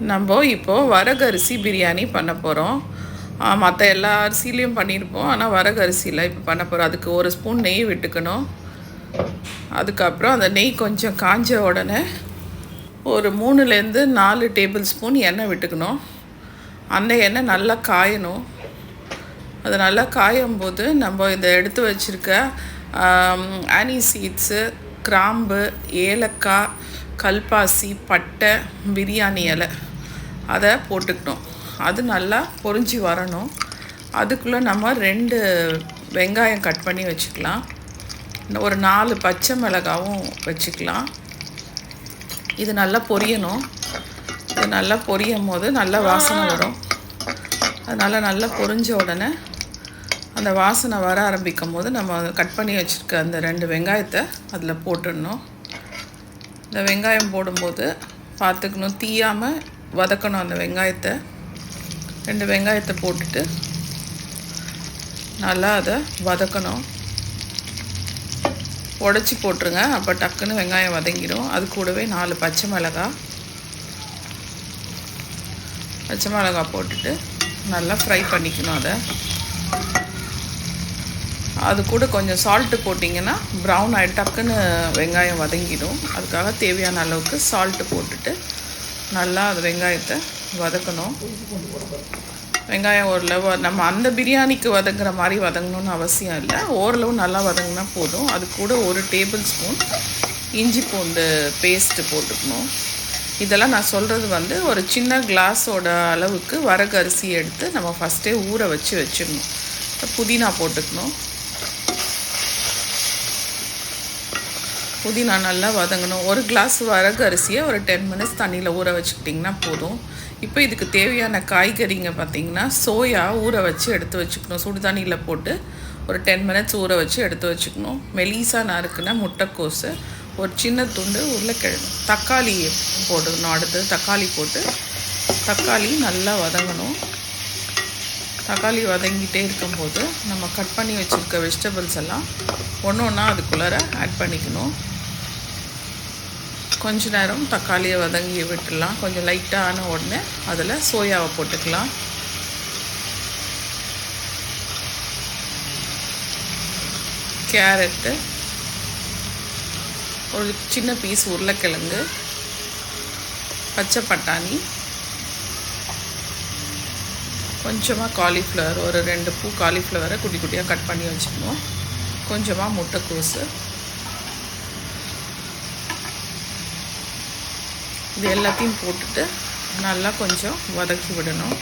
நம்ம இப்போது வரகரிசி பிரியாணி பண்ண போகிறோம். மற்ற எல்லா அரிசிலையும் பண்ணியிருப்போம், ஆனால் வரகரிசியில் இப்போ பண்ண போகிறோம். அதுக்கு 1 ஸ்பூன் நெய் விட்டுக்கணும். அதுக்கப்புறம் அந்த நெய் கொஞ்சம் காஞ்ச உடனே ஒரு 3லேருந்து 4 டேபிள் ஸ்பூன் எண்ணெய் விட்டுக்கணும். அந்த எண்ணெய் நல்லா காயணும். அது நல்லா காயும் போது நம்ம இதை எடுத்து வச்சுருக்க ஆனி சீட்ஸு, கிராம்பு, ஏலக்காய், கல்பாசி, பட்டை, பிரியாணி இலை அதை போட்டுக்கணும். அது நல்லா பொரிஞ்சு வரணும். அதுக்குள்ளே நம்ம 2 வெங்காயம் கட் பண்ணி வச்சுக்கலாம். ஒரு 4 பச்சை மிளகாவும் வச்சுக்கலாம். இது நல்லா பொரியணும். இது நல்லா பொரியும் போது நல்லா வாசனை வரும். அதனால் நல்லா பொரிஞ்ச உடனே அந்த வாசனை வர ஆரம்பிக்கும் போது நம்ம கட் பண்ணி வச்சுருக்க அந்த 2 வெங்காயத்தை அதில் போட்டுடணும். இந்த வெங்காயம் போடும்போது பார்த்துக்கணும், தீயாமல் வதக்கணும். அந்த வெங்காயத்தை 2 வெங்காயத்தை போட்டுட்டு நல்லா அதை வதக்கணும். உடச்சி போட்டுருங்க, அப்போ டக்குன்னு வெங்காயம் வதங்கிடும். அது கூடவே 4 பச்சை மிளகாய் போட்டுட்டு நல்லா ஃப்ரை பண்ணிக்கணும். அது கூட கொஞ்சம் சால்ட்டு போட்டிங்கன்னா ப்ரௌன் ஆகிட்டு டக்குன்னு வெங்காயம் வதங்கிடும். அதுக்காக தேவையான அளவுக்கு சால்ட்டு போட்டுட்டு நல்லா அது வெங்காயத்தை வதக்கணும். வெங்காயம் ஓரளவு நம்ம அந்த பிரியாணிக்கு வதங்குற மாதிரி வதங்கணும்னு அவசியம் இல்லை, ஓரளவு நல்லா வதங்கினா போதும். அது கூட 1 டேபிள் ஸ்பூன் இஞ்சி பூண்டு பேஸ்ட்டு போட்டுக்கணும். இதெல்லாம் நான் சொல்கிறது ஒரு சின்ன கிளாஸோட அளவுக்கு வரகரிசி எடுத்து நம்ம ஃபஸ்ட்டே ஊற வச்சிடணும். புதினா போட்டுக்கணும். புதினா நல்லா வதங்கணும். 1 கிளாஸ் வரகு அரிசியை ஒரு 10 மினிட்ஸ் தண்ணியில் ஊற வச்சுக்கிட்டிங்கன்னா போதும். இப்போ இதுக்கு தேவையான காய்கறிங்க பார்த்திங்கன்னா, சோயா ஊற வச்சு எடுத்து வச்சுக்கணும். சுடு தண்ணியில் போட்டு ஒரு 10 மினிட்ஸ் ஊற வச்சு எடுத்து வச்சுக்கணும். மெலிசா நறுக்குன முட்டைக்கோஸு, ஒரு சின்ன துண்டு உருளைக்கிழங்கு, தக்காளி போட்டுக்கணும். அடுத்து தக்காளி போட்டு தக்காளி நல்லா வதங்கணும். தக்காளி வதங்கிட்டே இருக்கும்போது நம்ம கட் பண்ணி வச்சுருக்க வெஜிடபிள்ஸ் எல்லாம் ஒன்று ஒன்றா அதுக்குள்ளார ஆட் பண்ணிக்கணும். கொஞ்ச நேரம் தக்காளியை வதங்கி விட்டுடலாம். கொஞ்சம் லைட்டாக ஆன உடனே அதில் சோயாவை போட்டுக்கலாம். கேரட்டு, ஒரு சின்ன பீஸ் உருளைக்கிழங்கு, பச்சை பட்டாணி, கொஞ்சமாக காலிஃப்ளவர், ஒரு 2 பூ காலிஃப்ளவரை குட்டி குட்டியாக கட் பண்ணி வச்சுக்கணும். கொஞ்சமாக முட்டைக்கோஸு, இது எல்லாத்தையும் போட்டுட்டு நல்லா கொஞ்சம் வதக்கி விடணும்.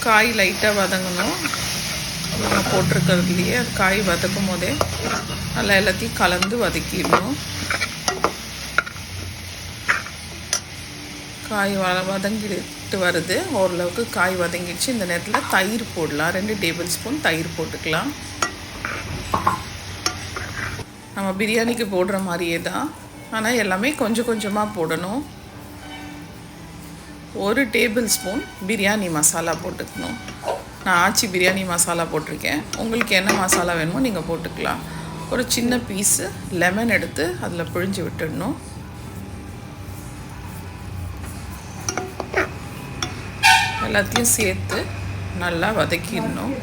காய் லைட்டாக வதங்கணும். நம்ம போட்டிருக்கிறதுலையே காய் வதக்கும் போதே நல்லா எல்லாத்தையும் கலந்து வதக்கிடணும். காய் வதங்கிட்டு வருது, ஓரளவுக்கு காய் வதங்கிடுச்சு. இந்த நேரத்தில் தயிர் போடலாம். 2 டேபிள் ஸ்பூன் தயிர் போட்டுக்கலாம். நம்ம பிரியாணிக்கு போடுற மாதிரியே தான், ஆனால் எல்லாமே கொஞ்சம் கொஞ்சமாக போடணும். 1 டேபிள் ஸ்பூன் பிரியாணி மசாலா போட்டுக்கணும். நான் ஆச்சி பிரியாணி மசாலா போட்டிருக்கேன். உங்களுக்கு என்ன மசாலா வேணுமோ நீங்கள் போட்டுக்கலாம். ஒரு சின்ன பீஸு லெமன் எடுத்து அதில் பிழிஞ்சு விட்டுடணும். எல்லாத்தையும் சேர்த்து நல்லா வதக்கிடணும்.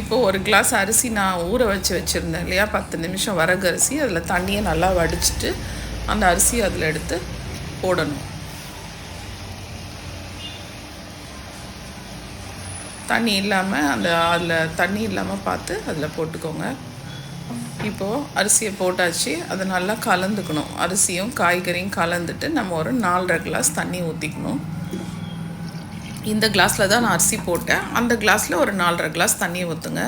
இப்போது 1 கிளாஸ் அரிசி நான் ஊற வச்சுருந்தேன் இல்லையா, 10 நிமிஷம் வரகு அரிசி. அதில் தண்ணியை நல்லா வடிச்சிட்டு அந்த அரிசி அதில் எடுத்து போடணும். தண்ணி இல்லாமல் அதில் தண்ணி இல்லாமல் பார்த்து அதில் போட்டுக்கோங்க. இப்போது அரிசியை போட்டாச்சு. அதை நல்லா கலந்துக்கணும். அரிசியும் காய்கறியும் கலந்துட்டு நம்ம ஒரு 4.5 கிளாஸ் தண்ணி ஊற்றிக்கணும். இந்த கிளாஸில் தான் நான் அரிசி போட்டேன். அந்த கிளாஸில் ஒரு 4.5 கிளாஸ் தண்ணி ஊற்றுங்க.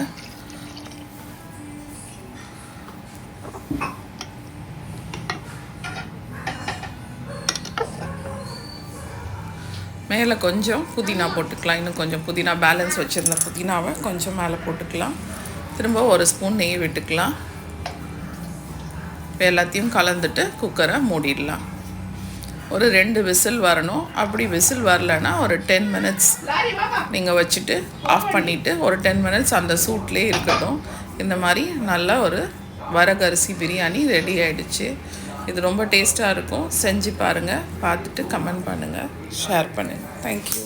மேலே கொஞ்சம் புதினா போட்டுக்கலாம். இன்னும் கொஞ்சம் புதினா பேலன்ஸ் வச்சுருந்த புதினாவை கொஞ்சம் மேலே போட்டுக்கலாம். திரும்ப 1 ஸ்பூன் நெய் விட்டுக்கலாம். இப்போ எல்லாத்தையும் கலந்துட்டு குக்கரை மூடிடலாம். ஒரு 2 விசில் வரணும். அப்படி விசில் வரலைன்னா ஒரு 10 மினிட்ஸ் நீங்கள் வச்சுட்டு ஆஃப் பண்ணிவிட்டு ஒரு 10 மினிட்ஸ் அந்த சூட்லேயே இருக்கட்டும். இந்த மாதிரி நல்லா ஒரு வரகரிசி பிரியாணி ரெடி ஆகிடுச்சு. இது ரொம்ப டேஸ்ட்டாக இருக்கும். செஞ்சு பாருங்கள். பார்த்துட்டு கமெண்ட் பண்ணுங்கள், ஷேர் பண்ணுங்கள். தேங்க்யூ.